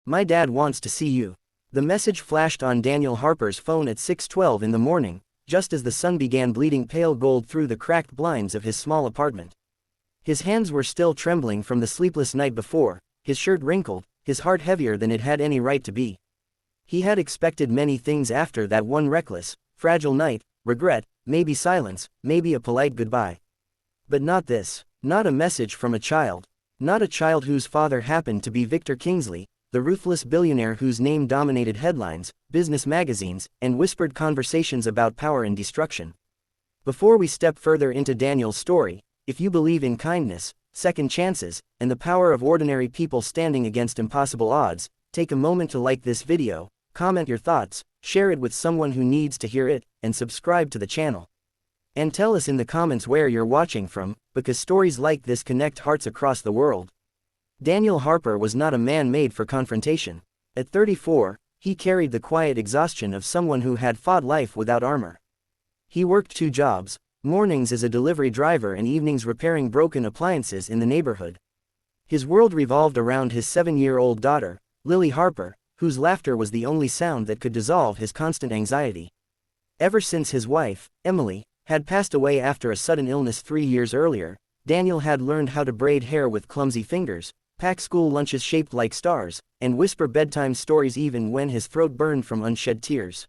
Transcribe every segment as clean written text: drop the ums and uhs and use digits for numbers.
My dad wants to see you. The message flashed on Daniel Harper's phone at 6:12 in the morning, just as the sun began bleeding pale gold through the cracked blinds of his small apartment. His hands were still trembling from the sleepless night before, his shirt wrinkled, his heart heavier than it had any right to be. He had expected many things after that one reckless, fragile night: regret, maybe silence, maybe a polite goodbye. But not this. Not a message from a child. Not a child whose father happened to be Victor Kingsley, the ruthless billionaire whose name dominated headlines, business magazines, and whispered conversations about power and destruction. Before we step further into Daniel's story, if you believe in kindness, second chances, and the power of ordinary people standing against impossible odds, take a moment to like this video, comment your thoughts, share it with someone who needs to hear it, and subscribe to the channel. And tell us in the comments where you're watching from, because stories like this connect hearts across the world. Daniel Harper was not a man made for confrontation. At 34, he carried the quiet exhaustion of someone who had fought life without armor. He worked 2 jobs, mornings as a delivery driver and evenings repairing broken appliances in the neighborhood. His world revolved around his 7-year-old daughter, Lily Harper, whose laughter was the only sound that could dissolve his constant anxiety. Ever since his wife, Emily, had passed away after a sudden illness 3 years earlier, Daniel had learned how to braid hair with clumsy fingers, pack school lunches shaped like stars, and whisper bedtime stories even when his throat burned from unshed tears.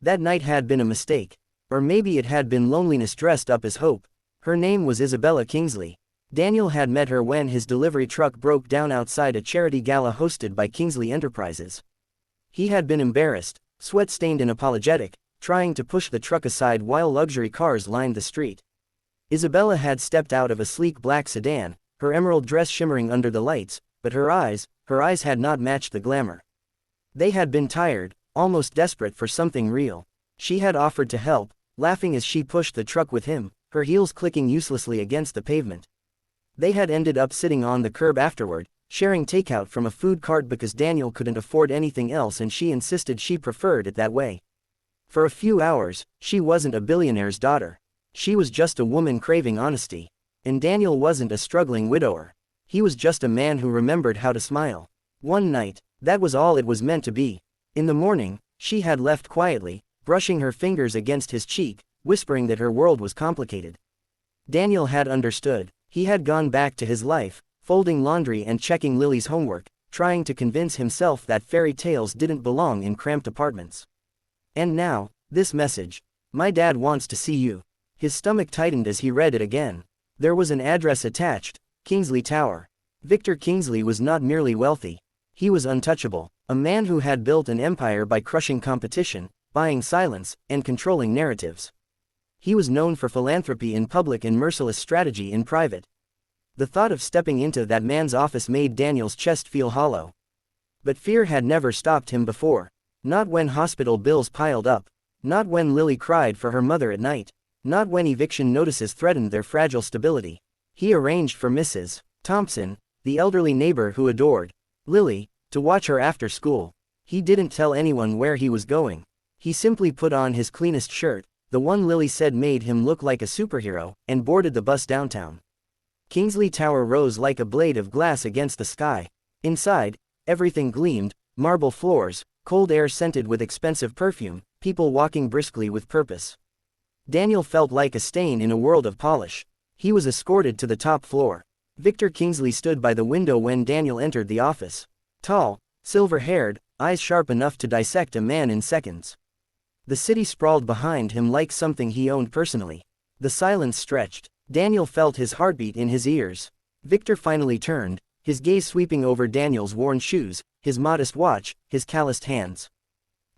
That night had been a mistake. Or maybe it had been loneliness dressed up as hope. Her name was Isabella Kingsley. Daniel had met her when his delivery truck broke down outside a charity gala hosted by Kingsley Enterprises. He had been embarrassed, sweat-stained and apologetic, trying to push the truck aside while luxury cars lined the street. Isabella had stepped out of a sleek black sedan, her emerald dress shimmering under the lights, but her eyes had not matched the glamour. They had been tired, almost desperate for something real. She had offered to help, laughing as she pushed the truck with him, her heels clicking uselessly against the pavement. They had ended up sitting on the curb afterward, sharing takeout from a food cart because Daniel couldn't afford anything else and she insisted she preferred it that way. For a few hours, she wasn't a billionaire's daughter. She was just a woman craving honesty. And Daniel wasn't a struggling widower. He was just a man who remembered how to smile. One night, that was all it was meant to be. In the morning, she had left quietly, brushing her fingers against his cheek, whispering that her world was complicated. Daniel had understood. He had gone back to his life, folding laundry and checking Lily's homework, trying to convince himself that fairy tales didn't belong in cramped apartments. And now, this message. My dad wants to see you. His stomach tightened as he read it again. There was an address attached: Kingsley Tower. Victor Kingsley was not merely wealthy. He was untouchable, a man who had built an empire by crushing competition, buying silence, and controlling narratives. He was known for philanthropy in public and merciless strategy in private. The thought of stepping into that man's office made Daniel's chest feel hollow. But fear had never stopped him before. Not when hospital bills piled up. Not when Lily cried for her mother at night. Not when eviction notices threatened their fragile stability. He arranged for Mrs. Thompson, the elderly neighbor who adored Lily, to watch her after school. He didn't tell anyone where he was going. He simply put on his cleanest shirt, the one Lily said made him look like a superhero, and boarded the bus downtown. Kingsley Tower rose like a blade of glass against the sky. Inside, everything gleamed: marble floors, cold air scented with expensive perfume, people walking briskly with purpose. Daniel felt like a stain in a world of polish. He was escorted to the top floor. Victor Kingsley stood by the window when Daniel entered the office. Tall, silver-haired, eyes sharp enough to dissect a man in seconds. The city sprawled behind him like something he owned personally. The silence stretched. Daniel felt his heartbeat in his ears. Victor finally turned, his gaze sweeping over Daniel's worn shoes, his modest watch, his calloused hands.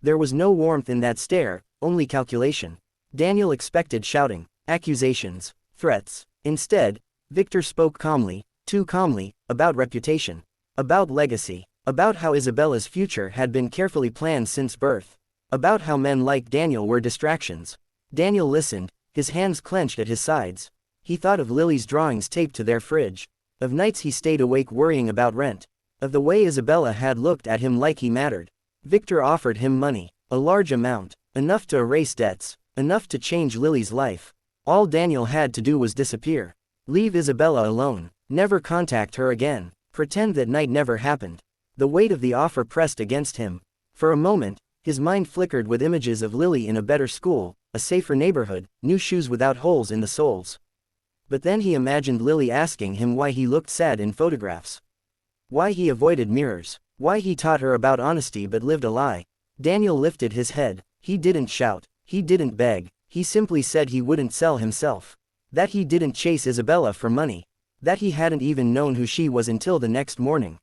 There was no warmth in that stare, only calculation. Daniel expected shouting, accusations, threats. Instead, Victor spoke calmly, too calmly, about reputation, about legacy, about how Isabella's future had been carefully planned since birth, about how men like Daniel were distractions. Daniel listened, his hands clenched at his sides. He thought of Lily's drawings taped to their fridge, of nights he stayed awake worrying about rent, of the way Isabella had looked at him like he mattered. Victor offered him money, a large amount, enough to erase debts, enough to change Lily's life. All Daniel had to do was disappear. Leave Isabella alone, never contact her again, pretend that night never happened. The weight of the offer pressed against him. For a moment, his mind flickered with images of Lily in a better school, a safer neighborhood, new shoes without holes in the soles. But then he imagined Lily asking him why he looked sad in photographs. Why he avoided mirrors. Why he taught her about honesty but lived a lie. Daniel lifted his head. He didn't shout. He didn't beg. He simply said he wouldn't sell himself. That he didn't chase Isabella for money. That he hadn't even known who she was until the next morning.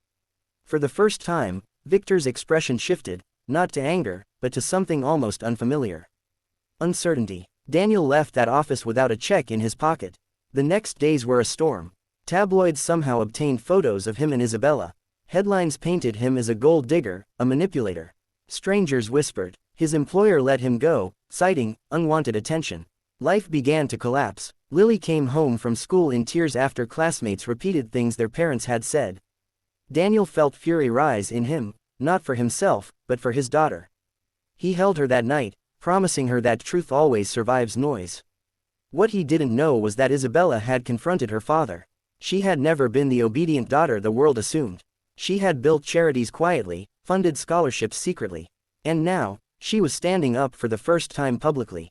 For the first time, Victor's expression shifted, not to anger, but to something almost unfamiliar. Uncertainty. Daniel left that office without a check in his pocket. The next days were a storm. Tabloids somehow obtained photos of him and Isabella. Headlines painted him as a gold digger, a manipulator. Strangers whispered. His employer let him go, citing unwanted attention. Life began to collapse. Lily came home from school in tears after classmates repeated things their parents had said. Daniel felt fury rise in him, not for himself, but for his daughter. He held her that night, promising her that truth always survives noise. What he didn't know was that Isabella had confronted her father. She had never been the obedient daughter the world assumed. She had built charities quietly, funded scholarships secretly. And now, she was standing up for the first time publicly.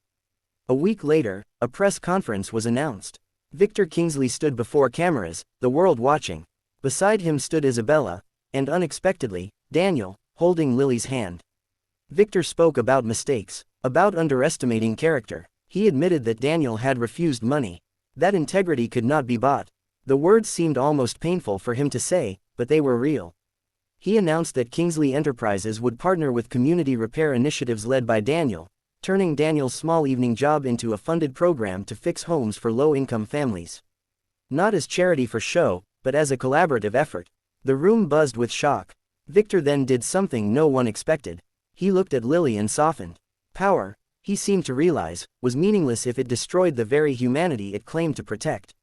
A week later, a press conference was announced. Victor Kingsley stood before cameras, the world watching. Beside him stood Isabella, and unexpectedly, Daniel, holding Lily's hand. Victor spoke about mistakes, about underestimating character. He admitted that Daniel had refused money. That integrity could not be bought. The words seemed almost painful for him to say, but they were real. He announced that Kingsley Enterprises would partner with community repair initiatives led by Daniel, turning Daniel's small evening job into a funded program to fix homes for low-income families. Not as charity for show, but as a collaborative effort. The room buzzed with shock. Victor then did something no one expected. He looked at Lily and softened. Power, he seemed to realize, was meaningless if it destroyed the very humanity it claimed to protect.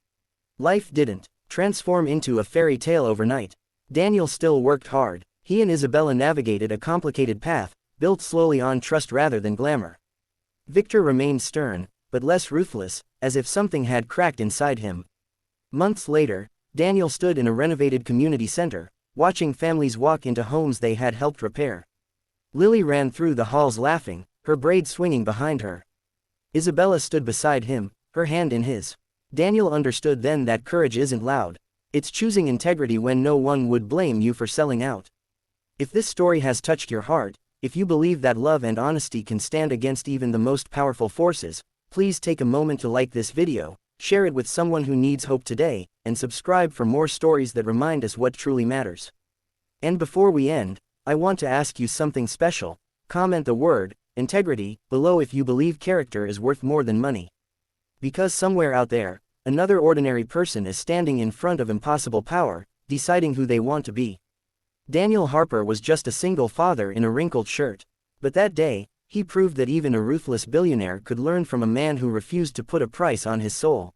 Life didn't transform into a fairy tale overnight. Daniel still worked hard. He and Isabella navigated a complicated path, built slowly on trust rather than glamour. Victor remained stern, but less ruthless, as if something had cracked inside him. Months later, Daniel stood in a renovated community center, watching families walk into homes they had helped repair. Lily ran through the halls laughing, her braid swinging behind her. Isabella stood beside him, her hand in his. Daniel understood then that courage isn't loud. It's choosing integrity when no one would blame you for selling out. If this story has touched your heart, if you believe that love and honesty can stand against even the most powerful forces, please take a moment to like this video, share it with someone who needs hope today, and subscribe for more stories that remind us what truly matters. And before we end, I want to ask you something special. Comment the word integrity below if you believe character is worth more than money. Because somewhere out there, another ordinary person is standing in front of impossible power, deciding who they want to be. Daniel Harper was just a single father in a wrinkled shirt. But that day, he proved that even a ruthless billionaire could learn from a man who refused to put a price on his soul.